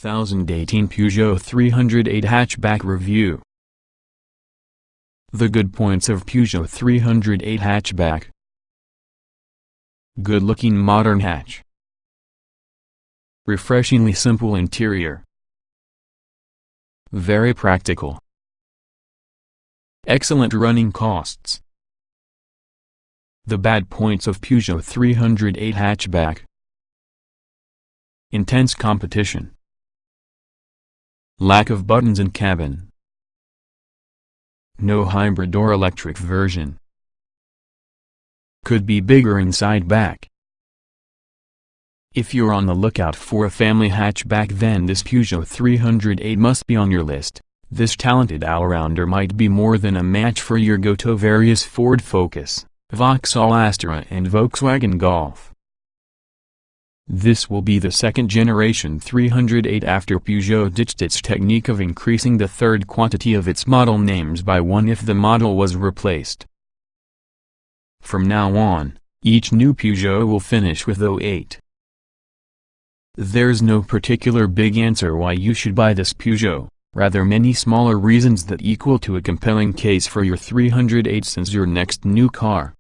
2018 Peugeot 308 Hatchback Review. The good points of Peugeot 308 Hatchback. Good-looking modern hatch. Refreshingly simple interior. Very practical. Excellent running costs. The bad points of Peugeot 308 Hatchback. Intense competition. Lack of buttons in cabin. No hybrid or electric version. Could be bigger inside back. If you're on the lookout for a family hatchback, then this Peugeot 308 must be on your list. This talented all-rounder might be more than a match for your go-to various Ford Focus, Vauxhall Astra and Volkswagen Golf. This will be the second-generation 308 after Peugeot ditched its technique of increasing the third quantity of its model names by one if the model was replaced. From now on, each new Peugeot will finish with 08. There's no particular big answer why you should buy this Peugeot, rather many smaller reasons that equal to a compelling case for your 308 as your next new car.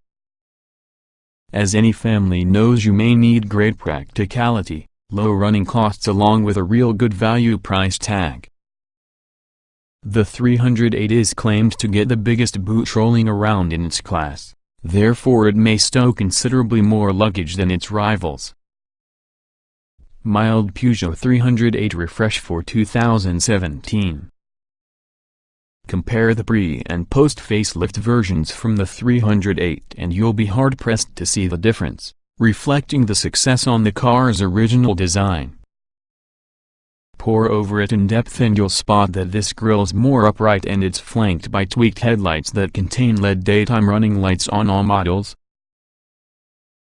As any family knows, you may need great practicality, low running costs along with a real good value price tag. The 308 is claimed to get the biggest boot rolling around in its class, therefore it may stow considerably more luggage than its rivals. Mild Peugeot 308 refresh for 2017. Compare the pre- and post-facelift versions from the 308 and you'll be hard-pressed to see the difference, reflecting the success on the car's original design. Pour over it in depth and you'll spot that this grille's more upright and it's flanked by tweaked headlights that contain LED daytime running lights on all models.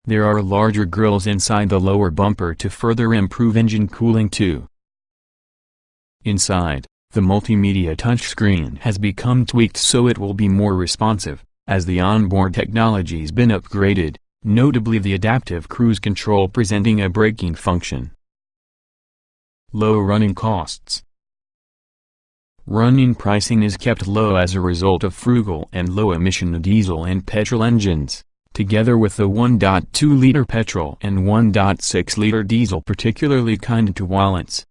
There are larger grilles inside the lower bumper to further improve engine cooling too. Inside, the multimedia touchscreen has become tweaked so it will be more responsive, as the onboard technology's been upgraded, notably the adaptive cruise control presenting a braking function. Low running costs. Running pricing is kept low as a result of frugal and low-emission diesel and petrol engines, together with the 1.2-liter petrol and 1.6-liter diesel particularly kind to wallets.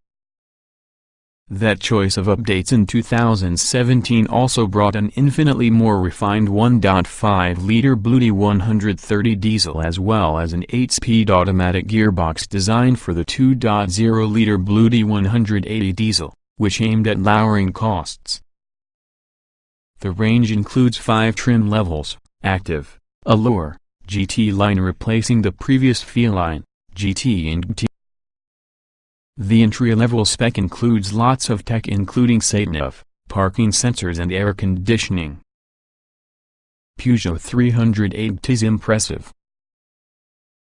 That choice of updates in 2017 also brought an infinitely more refined 1.5-liter Bluety 130 diesel as well as an 8-speed automatic gearbox designed for the 2.0-liter Bluety 180 diesel, which aimed at lowering costs. The range includes 5 trim levels: Active, Allure, GT line replacing the previous Feline, GT and GT. The entry-level spec includes lots of tech including sat-nav, parking sensors and air conditioning. Peugeot 308 is impressive.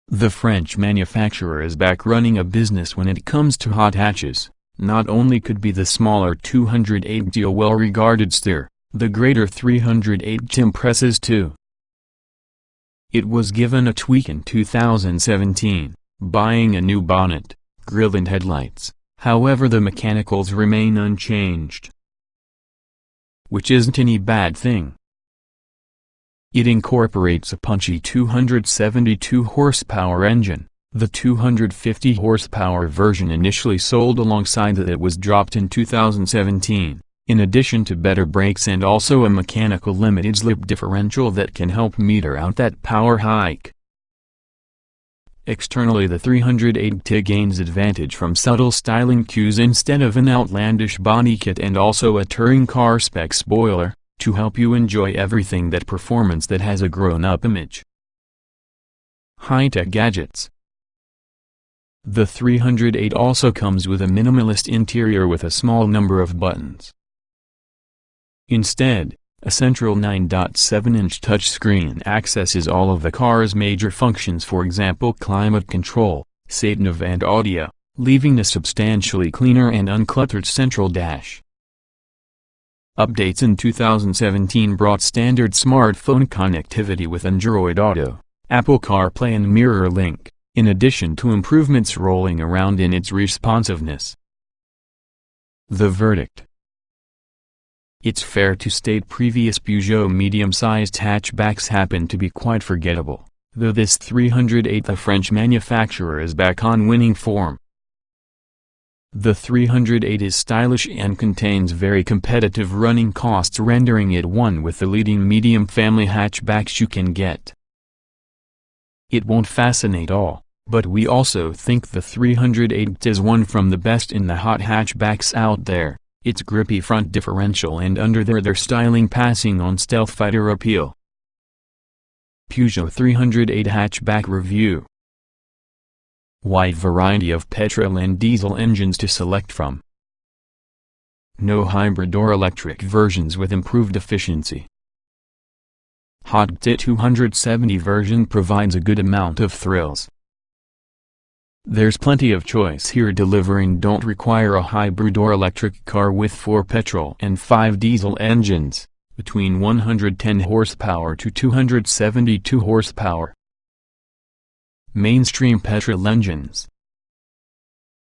The French manufacturer is back running a business when it comes to hot hatches. Not only could be the smaller 208 a well-regarded steer, the greater 308 impresses too. It was given a tweak in 2017, buying a new bonnet, grille and headlights, however the mechanicals remain unchanged. Which isn't any bad thing. It incorporates a punchy 272 horsepower engine. The 250 horsepower version initially sold alongside that was dropped in 2017, in addition to better brakes and also a mechanical limited slip differential that can help meter out that power hike. Externally, the 308 gains advantage from subtle styling cues instead of an outlandish body kit and also a touring car spec spoiler, to help you enjoy everything that performance that has a grown-up image. High-tech gadgets. The 308 also comes with a minimalist interior with a small number of buttons. Instead, a central 9.7-inch touchscreen accesses all of the car's major functions, for example climate control, sat-nav and audio, leaving a substantially cleaner and uncluttered central dash. Updates in 2017 brought standard smartphone connectivity with Android Auto, Apple CarPlay and MirrorLink, in addition to improvements rolling around in its responsiveness. The verdict. It's fair to state previous Peugeot medium-sized hatchbacks happen to be quite forgettable, though this 308, the French manufacturer, is back on winning form. The 308 is stylish and contains very competitive running costs, rendering it one with the leading medium family hatchbacks you can get. It won't fascinate all, but we also think the 308 is one from the best in the hot hatchbacks out there, its grippy front differential and under there styling passing on stealth fighter appeal. Peugeot 308 Hatchback Review. Wide variety of petrol and diesel engines to select from. No hybrid or electric versions with improved efficiency. Hot 270 version provides a good amount of thrills. There's plenty of choice here, delivering don't require a hybrid or electric car with 4 petrol and 5 diesel engines, between 110 horsepower to 272 horsepower. Mainstream petrol engines.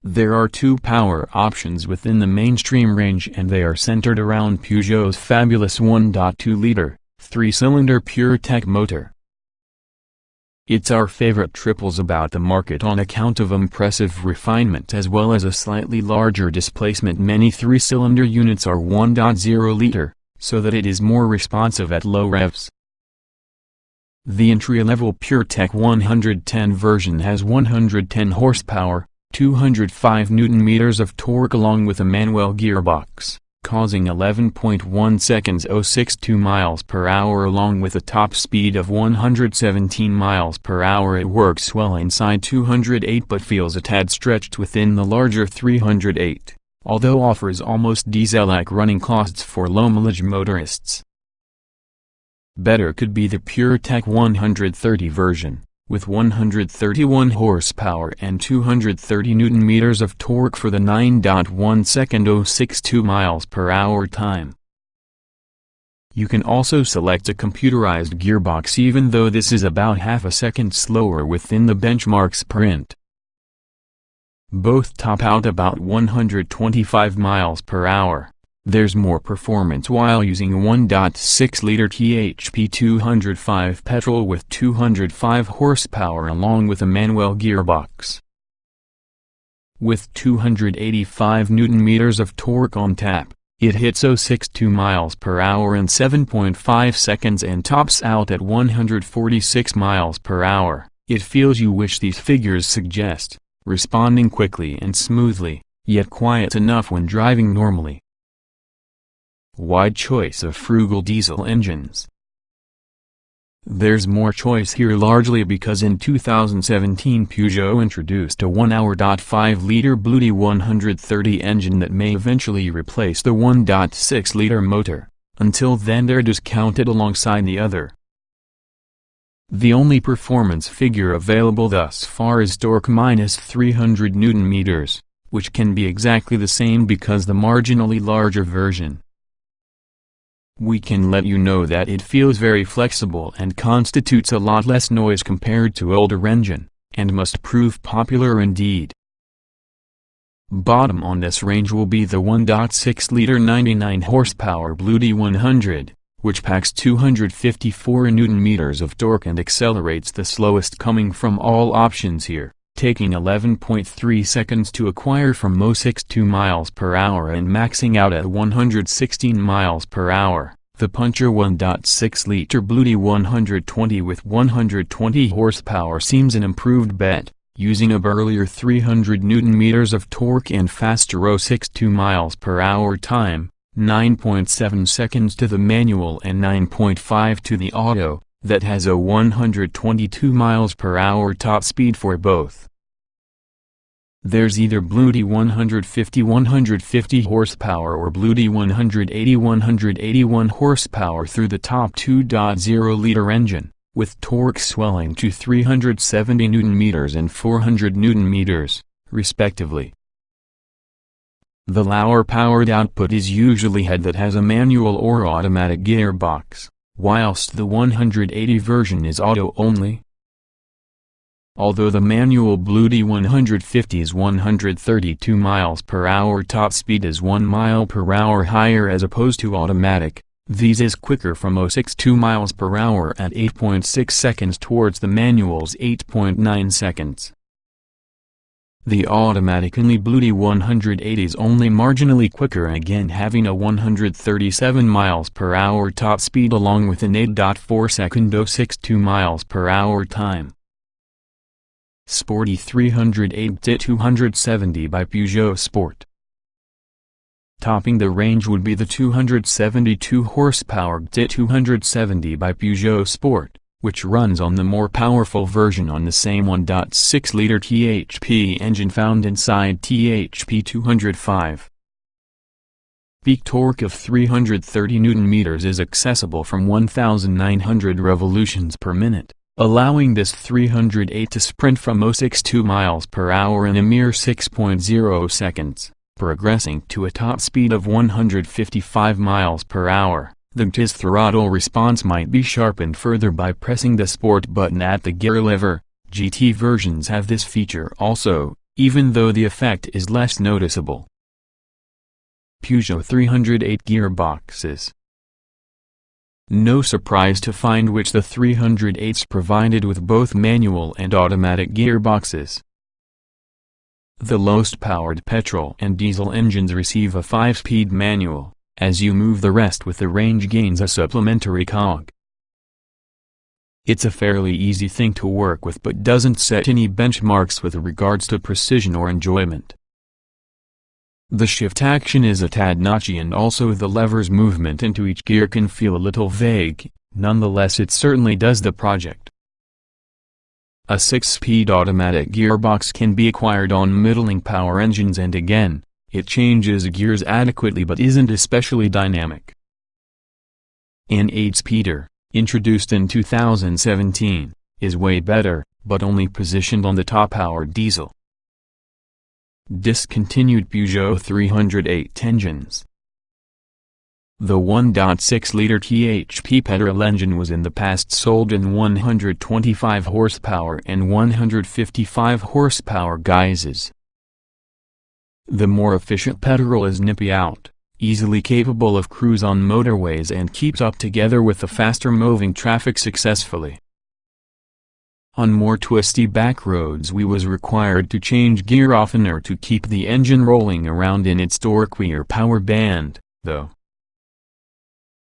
There are 2 power options within the mainstream range, and they are centered around Peugeot's fabulous 1.2-liter, 3-cylinder PureTech motor. It's our favorite triples about the market on account of impressive refinement as well as a slightly larger displacement. Many 3-cylinder units are 1.0-liter, so that it is more responsive at low revs. The entry-level PureTech 110 version has 110 horsepower, 205 Nm of torque along with a manual gearbox, causing 11.1 seconds 062 miles per hour along with a top speed of 117 miles per hour. It works well inside 208 but feels a tad stretched within the larger 308, although offers almost diesel-like running costs for low-mileage motorists. Better could be the PureTech 130 version, with 131 horsepower and 230 Nm of torque for the 9.1 second 062 miles per hour time. You can also select a computerized gearbox, even though this is about half a second slower within the benchmark sprint. Both top out about 125 miles per hour. There's more performance while using a 1.6-liter THP 205 petrol with 205 horsepower along with a manual gearbox. With 285 Nm of torque on tap, it hits 062 miles per hour in 7.5 seconds and tops out at 146 miles per hour. It feels you wish these figures suggest, responding quickly and smoothly, yet quiet enough when driving normally. Wide choice of frugal diesel engines. There's more choice here largely because in 2017 Peugeot introduced a 1.5-liter Bluety 130 engine that may eventually replace the 1.6-liter motor. Until then they're discounted alongside the other. The only performance figure available thus far is torque minus 300 Nm, which can be exactly the same because the marginally larger version. We can let you know that it feels very flexible and constitutes a lot less noise compared to older engine, and must prove popular indeed. Bottom on this range will be the 1.6-liter 99 horsepower Bluety 100, which packs 254 Nm of torque and accelerates the slowest coming from all options here, taking 11.3 seconds to acquire from 062 miles per hour and maxing out at 116 miles per hour. The puncher 1.6-liter Bluety 120 with 120 horsepower seems an improved bet, using a burlier 300 Nm of torque and faster 062 miles per hour time, 9.7 seconds to the manual and 9.5 to the auto, that has a 122 miles per hour top speed for both. There's either Bluety 150 horsepower or Bluety 181 horsepower through the top 2.0-liter engine, with torque swelling to 370 Nm and 400 Nm, respectively. The lower powered output is usually head that has a manual or automatic gearbox, whilst the 180 version is auto only. Although the manual Blue D150's 132 miles per hour top speed is 1 mile per hour higher as opposed to automatic, these is quicker from 0.62 miles per hour at 8.6 seconds towards the manual's 8.9 seconds. The automatic only Blue D180 is only marginally quicker, again having a 137 miles per hour top speed along with an 8.4 second 0.62 miles per hour time. Sporty 308 T270 by Peugeot Sport. Topping the range would be the 272 horsepower T270 by Peugeot Sport, which runs on the more powerful version on the same 1.6-liter THP engine found inside THP 205. Peak torque of 330 Nm is accessible from 1,900 revolutions per minute, allowing this 308 to sprint from 0.62 miles per hour in a mere 6.0 seconds, progressing to a top speed of 155 miles per hour. The TIS throttle response might be sharpened further by pressing the Sport button at the gear lever. GT versions have this feature also, even though the effect is less noticeable. Peugeot 308 gearboxes. No surprise to find which the 308's provided with both manual and automatic gearboxes. The lowest-powered petrol and diesel engines receive a 5-speed manual, as you move the rest with the range gains a supplementary cog. It's a fairly easy thing to work with but doesn't set any benchmarks with regards to precision or enjoyment. The shift action is a tad notchy and also the lever's movement into each gear can feel a little vague, nonetheless it certainly does the project. A 6-speed automatic gearbox can be acquired on middling power engines and again, it changes gears adequately but isn't especially dynamic. An 8-speeder, introduced in 2017, is way better, but only positioned on the top-powered diesel. Discontinued Peugeot 308 engines. The 1.6-liter THP petrol engine was in the past sold in 125 horsepower and 155 horsepower guises. The more efficient petrol is nippy out, easily capable of cruise on motorways and keeps up together with the faster-moving traffic successfully. On more twisty back roads we was required to change gear oftener to keep the engine rolling around in its torque power band, though.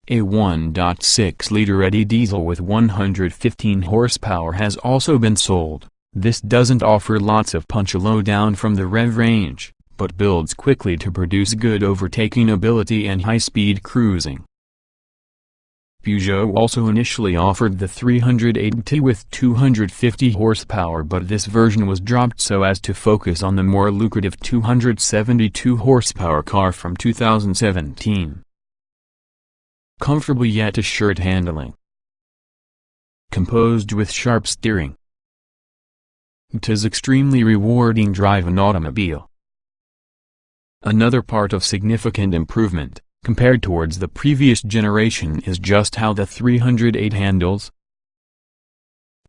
A 1.6-liter Eddy diesel with 115 horsepower has also been sold. This doesn't offer lots of punch low down from the rev range, but builds quickly to produce good overtaking ability and high-speed cruising. Peugeot also initially offered the 308T with 250 horsepower but this version was dropped so as to focus on the more lucrative 272 horsepower car from 2017. Comfortable yet assured handling. Composed with sharp steering. 'Tis extremely rewarding drive an automobile. Another part of significant improvement, compared towards the previous generation is just how the 308 handles.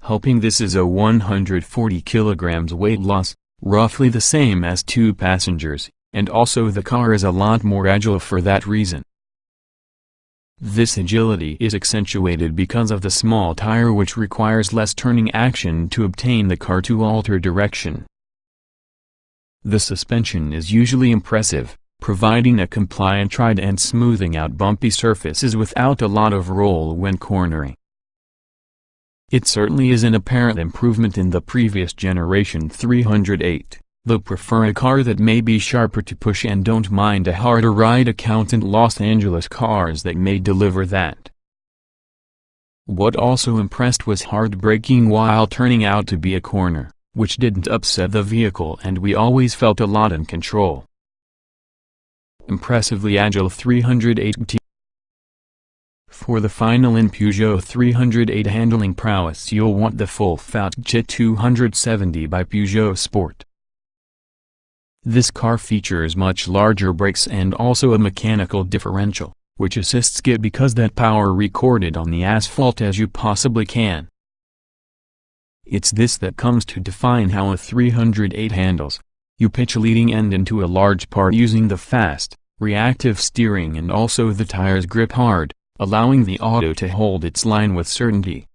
Helping this is a 140 kilograms weight loss, roughly the same as 2 passengers, and also the car is a lot more agile for that reason. This agility is accentuated because of the small tire which requires less turning action to obtain the car to alter direction. The suspension is usually impressive, providing a compliant ride and smoothing out bumpy surfaces without a lot of roll when cornering. It certainly is an apparent improvement in the previous generation 308, though prefer a car that may be sharper to push and don't mind a harder ride. Accountant Los Angeles cars that may deliver that. What also impressed was hard braking while turning out to be a corner, which didn't upset the vehicle and we always felt a lot in control. Impressively agile 308T. For the final in Peugeot 308 handling prowess you'll want the full-fat T270 by Peugeot Sport. This car features much larger brakes and also a mechanical differential, which assists get because that power recorded on the asphalt as you possibly can. It's this that comes to define how a 308 handles. You pitch a leading end into a large part using the fast, reactive steering and also the tires grip hard, allowing the auto to hold its line with certainty.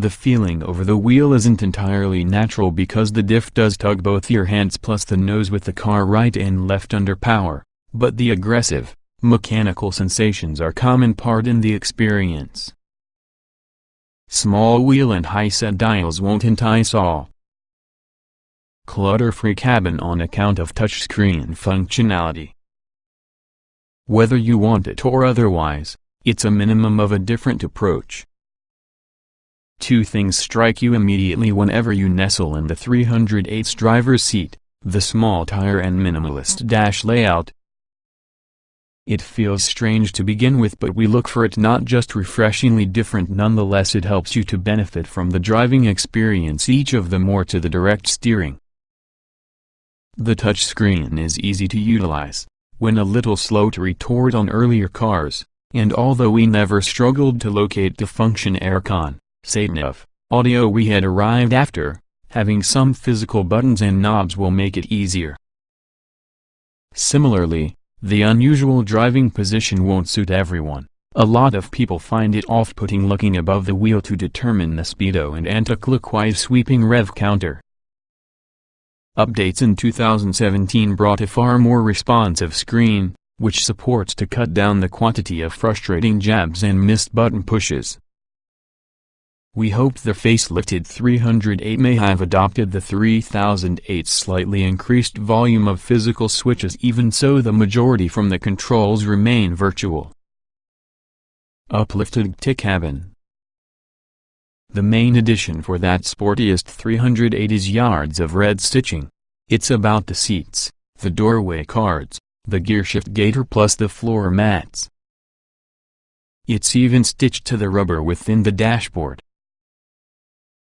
The feeling over the wheel isn't entirely natural because the diff does tug both your hands plus the nose with the car right and left under power, but the aggressive, mechanical sensations are common part in the experience. Small wheel and high-set dials won't entice all. Clutter-free cabin on account of touchscreen functionality. Whether you want it or otherwise, it's a minimum of a different approach. Two things strike you immediately whenever you nestle in the 308's driver's seat: the small tire and minimalist dash layout. It feels strange to begin with, but we look for it not just refreshingly different, nonetheless it helps you to benefit from the driving experience, each of them more to the direct steering. The touchscreen is easy to utilize, when a little slow to retort on earlier cars, and although we never struggled to locate the function aircon, Save audio we had arrived after, having some physical buttons and knobs will make it easier. Similarly, the unusual driving position won't suit everyone. A lot of people find it off-putting looking above the wheel to determine the speedo and anti-clockwise sweeping rev counter. Updates in 2017 brought a far more responsive screen, which supports to cut down the quantity of frustrating jabs and missed button pushes. We hoped the facelifted 308 may have adopted the 3008's slightly increased volume of physical switches. Even so, the majority from the controls remain virtual. Uplifted cabin. The main addition for that sportiest 308 is yards of red stitching. It's about the seats, the doorway cards, the gearshift gaiter plus the floor mats. It's even stitched to the rubber within the dashboard.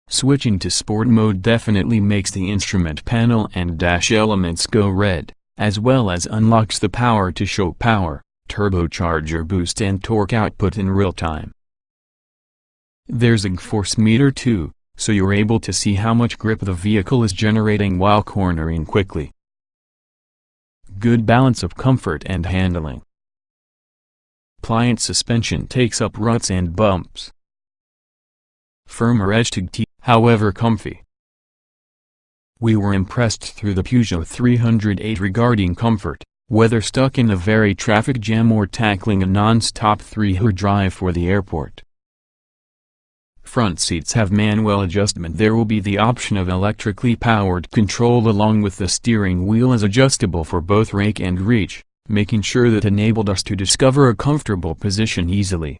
Switching to sport mode definitely makes the instrument panel and dash elements go red, as well as unlocks the power to show power, turbocharger boost and torque output in real time. There's a force meter too, so you're able to see how much grip the vehicle is generating while cornering quickly. Good balance of comfort and handling. Pliant suspension takes up ruts and bumps. Firmer edge to T, however comfy. We were impressed through the Peugeot 308 regarding comfort, whether stuck in a very traffic jam or tackling a non-stop 3-hour drive for the airport. Front seats have manual adjustment. There will be the option of electrically powered control, along with the steering wheel is adjustable for both rake and reach, making sure that enabled us to discover a comfortable position easily.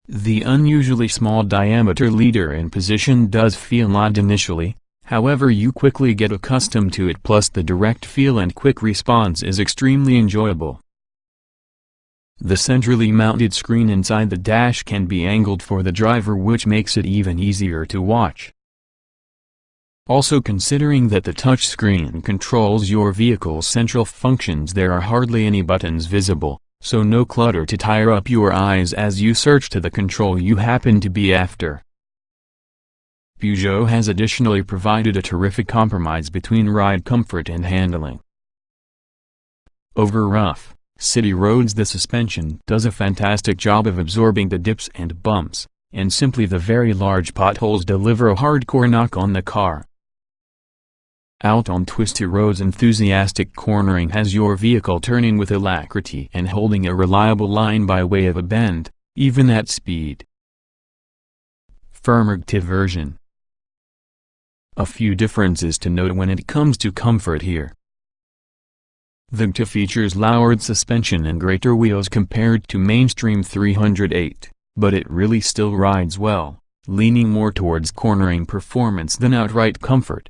The unusually small diameter leader in position does feel odd initially, however you quickly get accustomed to it, plus the direct feel and quick response is extremely enjoyable. The centrally mounted screen inside the dash can be angled for the driver, which makes it even easier to watch. Also, considering that the touchscreen controls your vehicle's central functions, there are hardly any buttons visible, so no clutter to tire up your eyes as you search to the control you happen to be after. Peugeot has additionally provided a terrific compromise between ride comfort and handling. Over rough, city roads, the suspension does a fantastic job of absorbing the dips and bumps, and simply the very large potholes deliver a hardcore knock on the car. Out on twisty roads, enthusiastic cornering has your vehicle turning with alacrity and holding a reliable line by way of a bend, even at speed. Firmer version. A few differences to note when it comes to comfort here. The GT features lowered suspension and greater wheels compared to mainstream 308, but it really still rides well, leaning more towards cornering performance than outright comfort.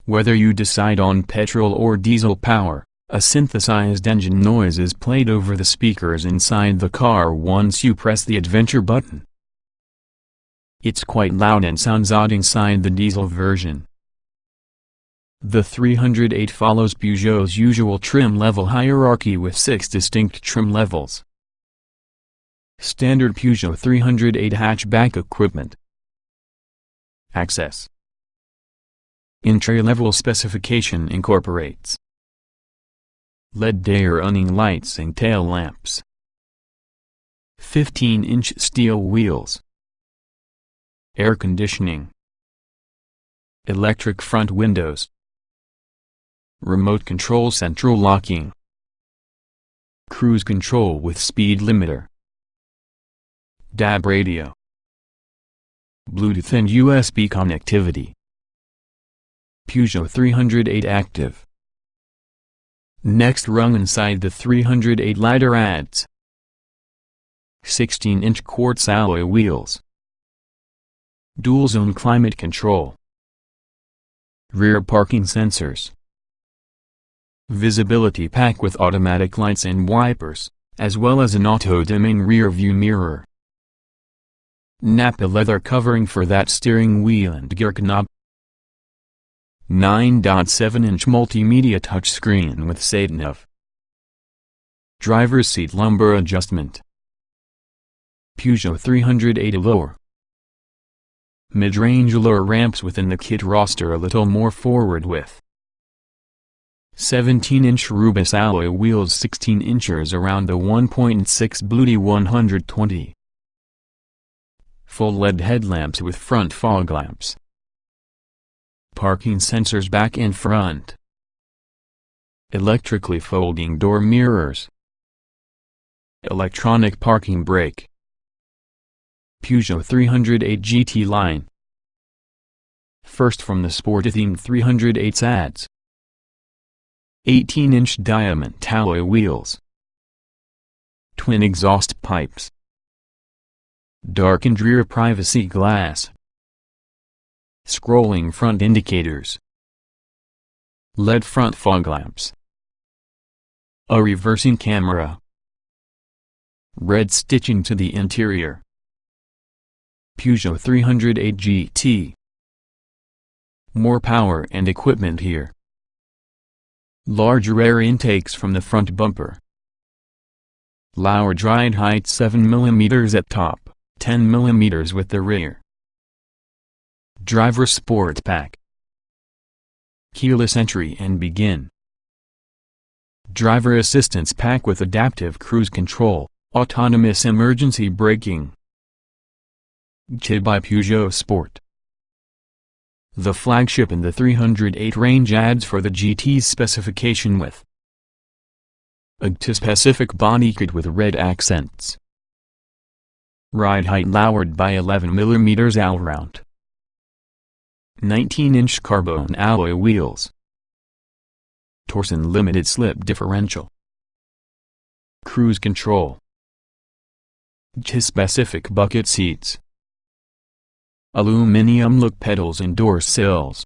Whether you decide on petrol or diesel power, a synthesized engine noise is played over the speakers inside the car once you press the adventure button. It's quite loud and sounds odd inside the diesel version. The 308 follows Peugeot's usual trim level hierarchy with 6 distinct trim levels. Standard Peugeot 308 hatchback equipment. Access. Entry-level specification incorporates LED day running lights and tail lamps, 15-inch steel wheels, air conditioning, electric front windows, remote control central locking, cruise control with speed limiter, DAB radio, Bluetooth and USB connectivity. Peugeot 308 active. Next rung inside the 308 ladder adds 16-inch quartz alloy wheels, dual-zone climate control, rear parking sensors, visibility pack with automatic lights and wipers, as well as an auto-dimming rear-view mirror, Nappa leather covering for that steering wheel and gear knob, 9.7-inch multimedia touchscreen with sat-nav, driver's seat lumbar adjustment, Peugeot 308 lower, mid-range lower ramps within the kit roster a little more forward with 17-inch Rubis alloy wheels, 16 inches around the 1.6 Bluety 120, full LED headlamps with front fog lamps, parking sensors back and front, electrically folding door mirrors, electronic parking brake, Peugeot 308 GT line. First from the sport-themed 308s adds 18-inch diamond alloy wheels, twin exhaust pipes, darkened rear privacy glass, scrolling front indicators, LED front fog lamps, a reversing camera, red stitching to the interior. Peugeot 308 GT. More power and equipment here. Larger air intakes from the front bumper. Lowered ride height 7 mm at top, 10 mm with the rear. Driver sport pack. Keyless entry and begin. Driver assistance pack with adaptive cruise control, autonomous emergency braking. Kit by Peugeot Sport. The flagship in the 308 range adds for the GT's specification with a specific body kit with red accents. Ride height lowered by 11 mm all-round. 19-inch carbon alloy wheels. Torsen limited slip differential. Cruise control. Specific bucket seats. Aluminum look pedals and door sills.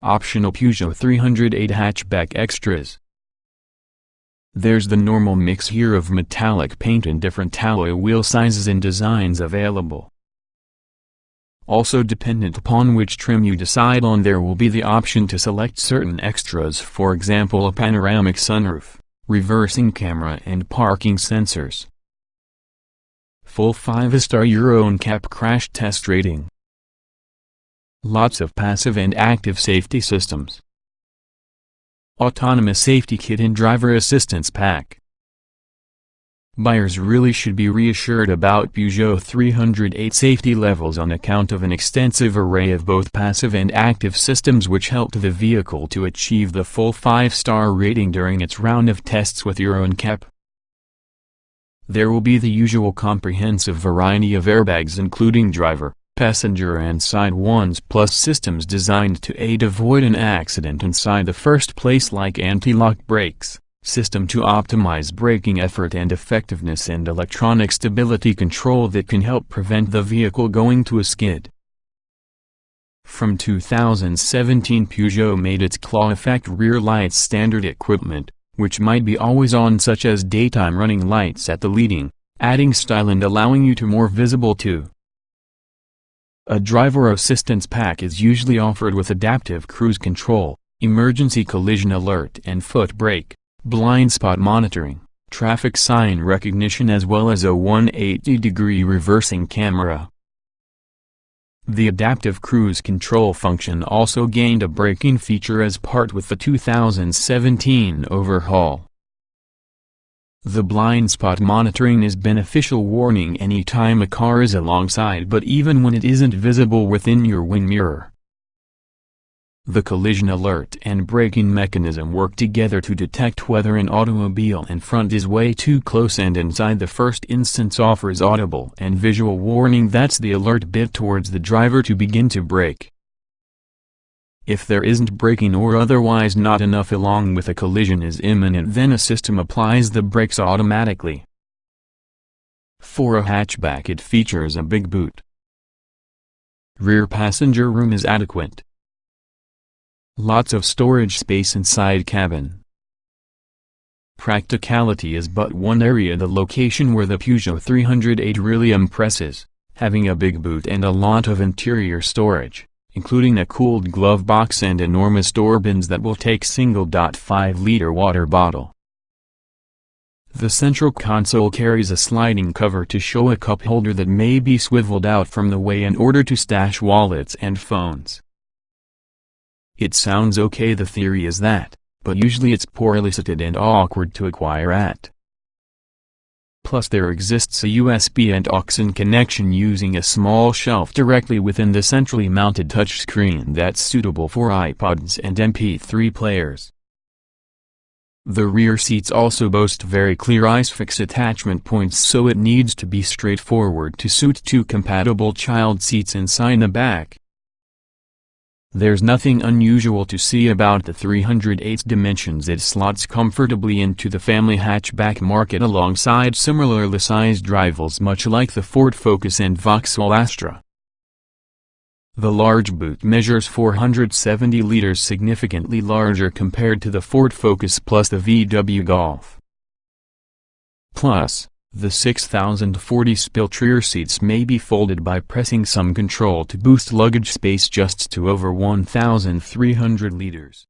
Optional Peugeot 308 hatchback extras. There's the normal mix here of metallic paint and different alloy wheel sizes and designs available. Also, dependent upon which trim you decide on, there will be the option to select certain extras, for example a panoramic sunroof, reversing camera and parking sensors. Full 5-star Euro NCAP crash test rating. Lots of passive and active safety systems. Autonomous safety kit and driver assistance pack. Buyers really should be reassured about Peugeot 308 safety levels on account of an extensive array of both passive and active systems which helped the vehicle to achieve the full 5-star rating during its round of tests with Euro NCAP. There will be the usual comprehensive variety of airbags including driver, passenger and side ones, plus systems designed to aid avoid an accident inside the first place like anti-lock brakes, system to optimize braking effort and effectiveness, and electronic stability control that can help prevent the vehicle going to a skid. From 2017 Peugeot made its claw effect rear lights standard equipment, which might be always on, such as daytime running lights at the leading, adding style and allowing you to more visible too. A driver assistance pack is usually offered with adaptive cruise control, emergency collision alert and foot brake, blind spot monitoring, traffic sign recognition, as well as a 180-degree reversing camera. The adaptive cruise control function also gained a braking feature as part with the 2017 overhaul. The blind spot monitoring is beneficial, warning anytime a car is alongside but even when it isn't visible within your wing mirror. The collision alert and braking mechanism work together to detect whether an automobile in front is way too close, and inside the first instance offers audible and visual warning. That's the alert bit towards the driver to begin to brake. If there isn't braking or otherwise not enough along with a collision is imminent, then a system applies the brakes automatically. For a hatchback, it features a big boot. Rear passenger room is adequate. Lots of storage space inside cabin. Practicality is but one area. The location where the Peugeot 308 really impresses, having a big boot and a lot of interior storage, including a cooled glove box and enormous door bins that will take single 5-liter water bottle. The central console carries a sliding cover to show a cup holder that may be swiveled out from the way in order to stash wallets and phones. It sounds okay, the theory is that, but usually it's poorly fitted and awkward to acquire at. Plus there exists a USB and aux connection using a small shelf directly within the centrally mounted touchscreen that's suitable for iPods and MP3 players. The rear seats also boast very clear ISOFIX attachment points, so it needs to be straightforward to suit two compatible child seats inside the back. There's nothing unusual to see about the 308's dimensions. It slots comfortably into the family hatchback market alongside similarly sized rivals much like the Ford Focus and Vauxhall Astra. The large boot measures 470 liters, significantly larger compared to the Ford Focus plus the VW Golf. Plus, the 6,040 split rear seats may be folded by pressing some control to boost luggage space just to over 1,300 liters.